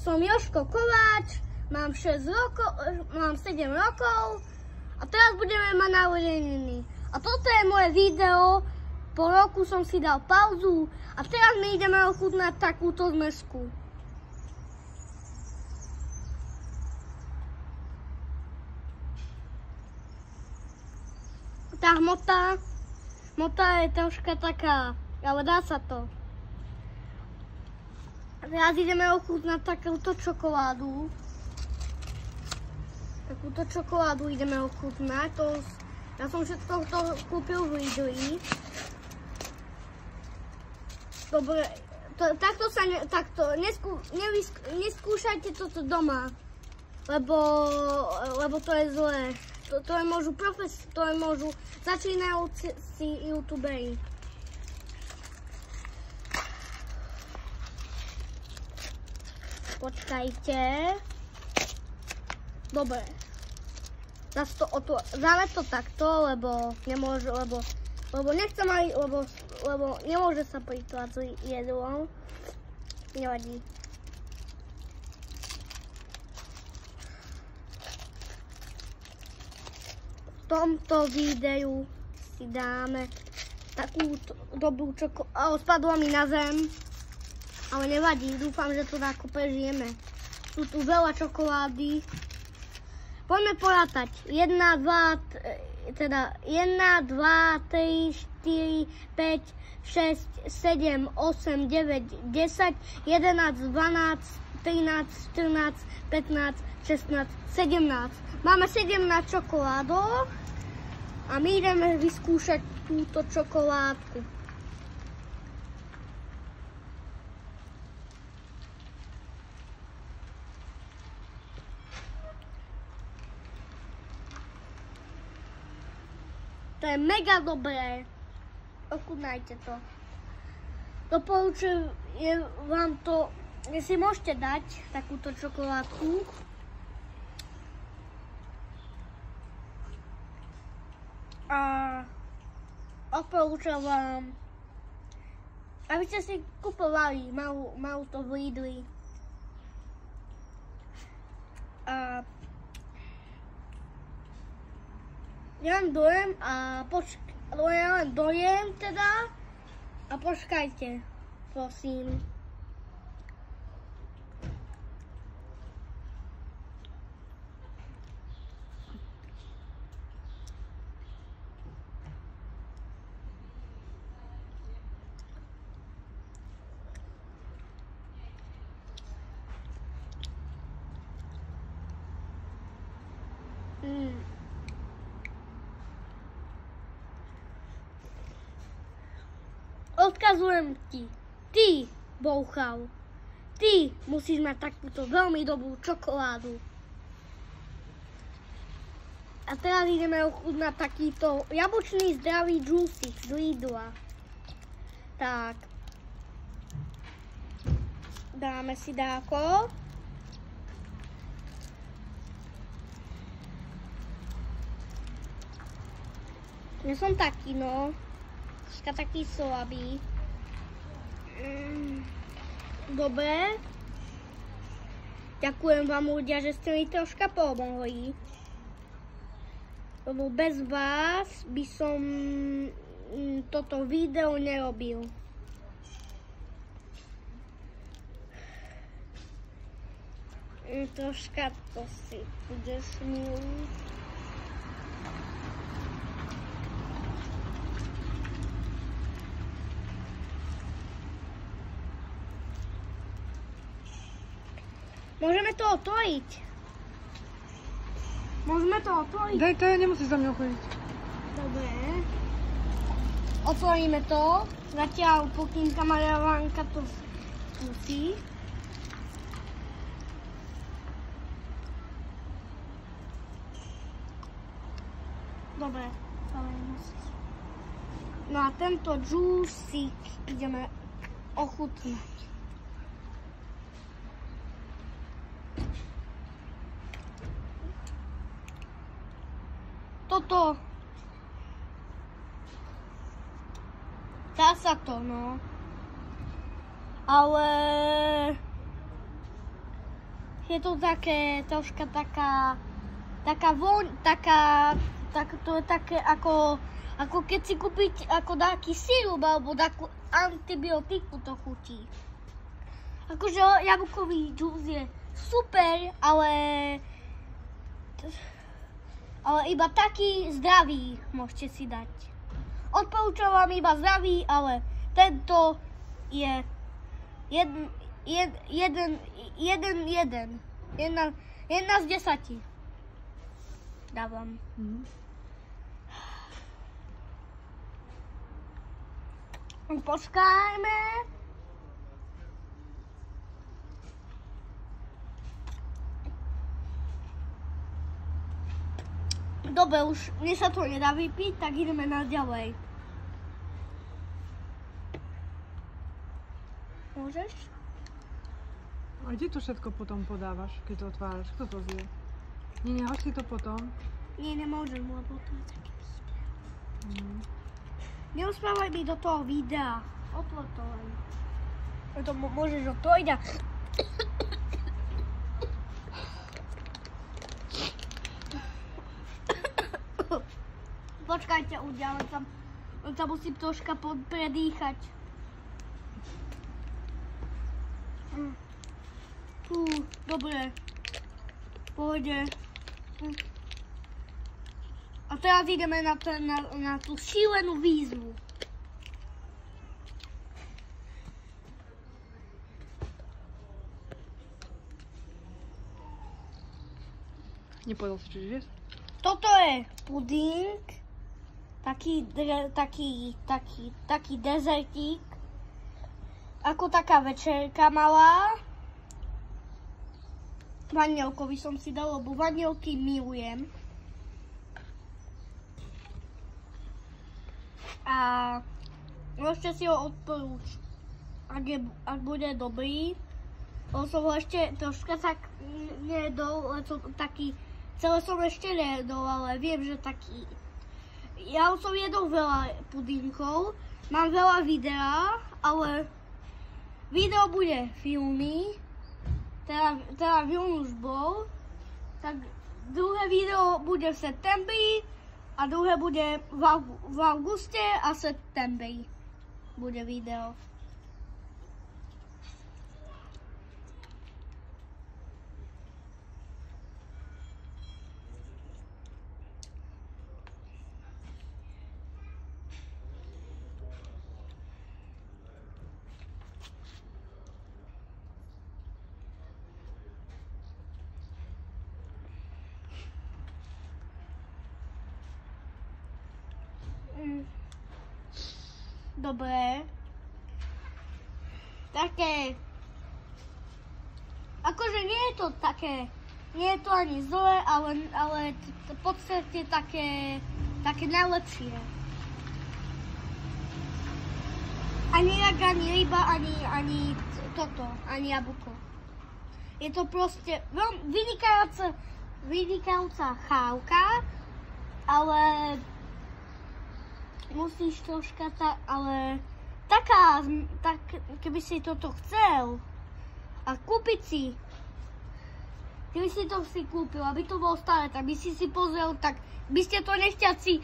som Jožko Kováč, mám 7 rokov a teraz budeme mať narodeniny. A toto je moje video, po roku som si dal pauzu a teraz my ideme ochutnať takúto zmesku. Tá hmota je troška taká, ale dá sa to. Teraz ideme ochutnať takúto čokoládu. Takúto čokoládu ideme ochutnať. Ja som všetko to kúpil v Lidli. Dobre, neskúšajte toto doma, lebo to je zlé. To môžu začínajúci youtuberi. Počkajte. Dobre. Zále to takto, lebo nemôžu, lebo nechcem aj, lebo nemôže sa plýtvať s jedlom. Nevadí. V tomto videu si dáme takú dobrú čokoládu. Spadlo mi na zem, ale nevadí, dúfam, že to ako prežijeme. Sú tu veľa čokolády. Poďme porátať. 1, 2, 3, 4, 5, 6, 7, 8, 9, 10, 11, 12, 13, 14, 15, 16, 17. Máme 17 čokoládok a my ideme vyskúšať túto čokoládku. To je mega dobré. Ochutnajte to. Doporučujem vám to, si môžete dať takúto čokoládku. A odporúčam vám, aby ste si kupovali malú to v Lidli. A ja len dojem teda a počkajte, prosím. Odkazujem ti, ty, bouchal, ty musíš mať takúto veľmi dobrú čokoládu. A teraz ideme ochutnať takýto jablčný zdravý džúsik z Lidla. Tak. Dáme si dáko. Ja som taký, no. Taký slabý. Dobre. Ďakujem vám ľudia, že ste mi troška pomohli. Lebo bez vás by som toto video nerobil. Troška to si budeš milý. Môžeme to otvoriť. Môžeme to otvoriť. Daj to, nemusíš za mňa chodiť. Dobre. Otvoríme to. Zatiaľ, pokým kamaránka to skúsi. Dobre. No a tento džúsik ideme ochutnať. Toto. Dá sa to, no. Ale je to také, troška taká voň, to je také ako keď si kúpiť ako taký sirup alebo takú antibiotiku to chutí. Akože jablkový džús je super, ale iba taký zdravý môžete si dať. Odporúčam vám iba zdravý, ale tento je jedna z 10. Dávam. Počkajme. Dobre, už mne sa to nedá vypiť, tak ideme na ďalej. Môžeš? A kde to všetko potom podávaš, keď to otváraš? Kto to zje? Nenehaš si to potom? Nie, nemôžem, lebo to je také videa. Neuspávaj mi do toho videa. Otvor to len. To môžeš otvoriť a... Počkajte, len sa musím troška predýchať. Dobre. Pohode. A teraz ideme na tú šílenú výzvu. Nepovedal si, čo žiješ? Toto je puding. Taký dezertík. Ako taká večerka malá. Vanielkovi som si dal, lebo vanielky milujem. A môžete si ho odporúčiť, ak bude dobrý. Lebo som ho ešte troška tak nejedol, celé som ešte nejedol, ale viem, že taký... Ja som jedol veľa pudínkov, mám veľa videa, ale video bude v júni, teda v júni už bol, tak druhé video bude v septembri a druhé bude v auguste a septembri bude video. Dobre. Také. Akože nie je to také, nie je to ani zlé, ale v podstate také najlepšie. Ani jak, ani ryba, ani toto, ani jablko. Je to proste vynikajúca chávka, ale musíš troška keby si toto chcel a kúpiť si, keby si to kúpil, aby to bolo stále, tak by si pozrel, tak by ste to nechťali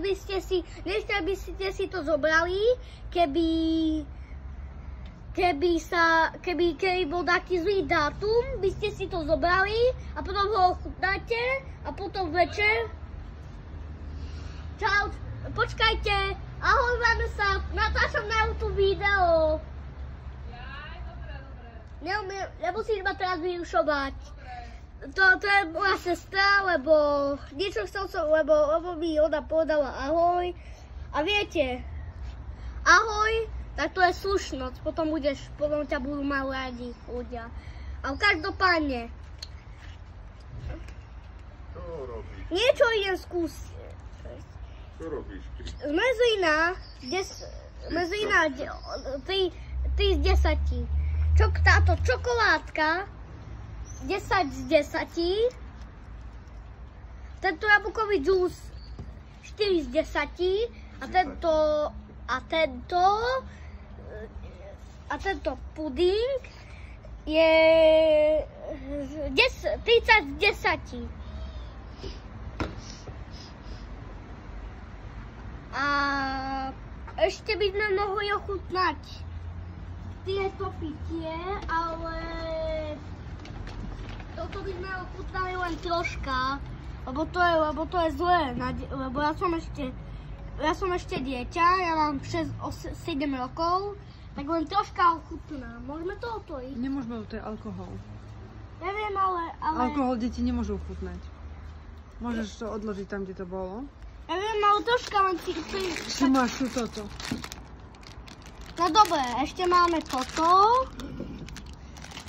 by ste si to zobrali, keby bol taký zlý dátum, by ste si to zobrali a potom ho ochutnáte a potom večer. Čau, počkajte, ahoj Vanessa, natáčam na YouTube video. Dobre. Nemusíš ma teraz vyrušovať. To je moja sestra, lebo niečo lebo mi ona povedala ahoj. A viete, ahoj, tak to je slušnosť, potom ťa budú mať radi ľudia. A každopádne, niečo idem skúsiť. Čo robíš ty? Zmrzlina 3 z 10. Táto čokoládka 10 z 10. Tento jablkový džús 4 z 10. A tento puding je 30 z 10. A ešte by sme mohli ochutnať tieto pitie, ale toto by sme ochutnali len troška, lebo to je zlé, lebo ja som ešte dieťa, ja mám 7 rokov, tak len troška ochutnám. Môžeme to otvoriť? Nemôžeme, to je alkohol. Neviem, ale... Alkohol deti nemôžu chutnať. Môžeš to odložiť tam, kde to bolo. Neviem, ale troška len si... Tu máš tu toto. No dobre, ešte máme toto.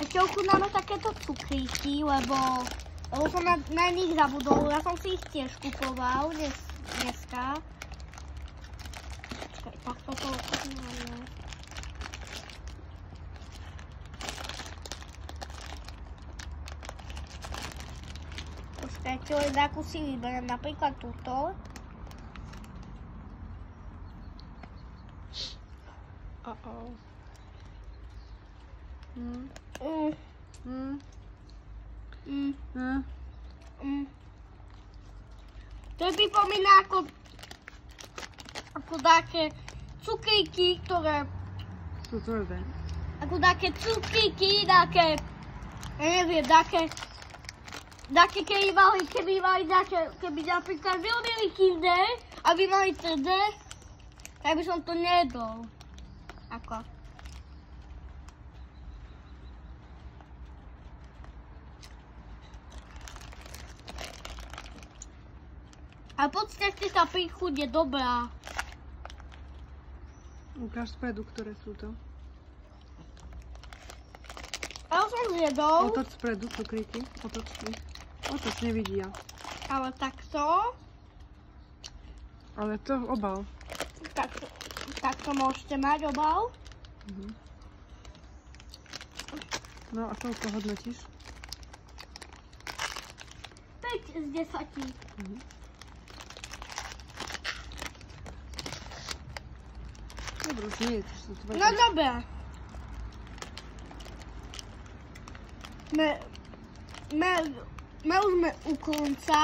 Ešte ochutnáme takéto cukríky, lebo som na nich zabudol. Ja som si ich tiež kupoval dneska. Počkaj, tak toto ochutnáme. Počkajte, len akú si vyberiem. Napríklad túto. To pripomína ako také cukríky, ktoré... Sú tvrdé. Ako také cukríky, také... Ja neviem, také keby mali také... Keby napríklad vyrobili Kinder, aby mali tvrdé, tak by som to nejedol. Ako? A v podstate tá príchuť je dobrá. Ukáž spredu, ktoré sú to. Ja som zjedol. Otoč spredu cukríky. Otoč ich. Otoč, nevidia. Ale takto. Ale to obal. Takto môžete mať obal. No a koľko hodnotíš? 5 z 10. Dobre, už nie je to tvrdé. No dobré. My už sme u konca.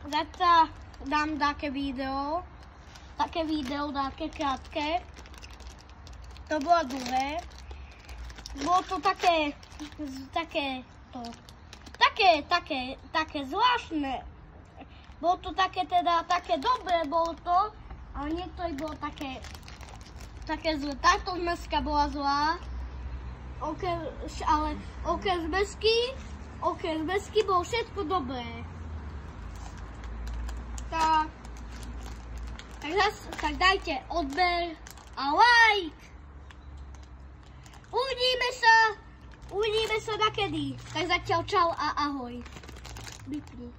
Zatiaľ dám také video, také krátke. To bolo dlhé. Bolo to také zvláštne. Bolo to také dobré, bolo to, ale niektoré bolo také zlé. Táto zmeska bola zlá, ale okrem zmesky bolo všetko dobré. Tak dajte odber a like. Uvidíme sa nakedy. Tak zatiaľ čau a ahoj. Vypni.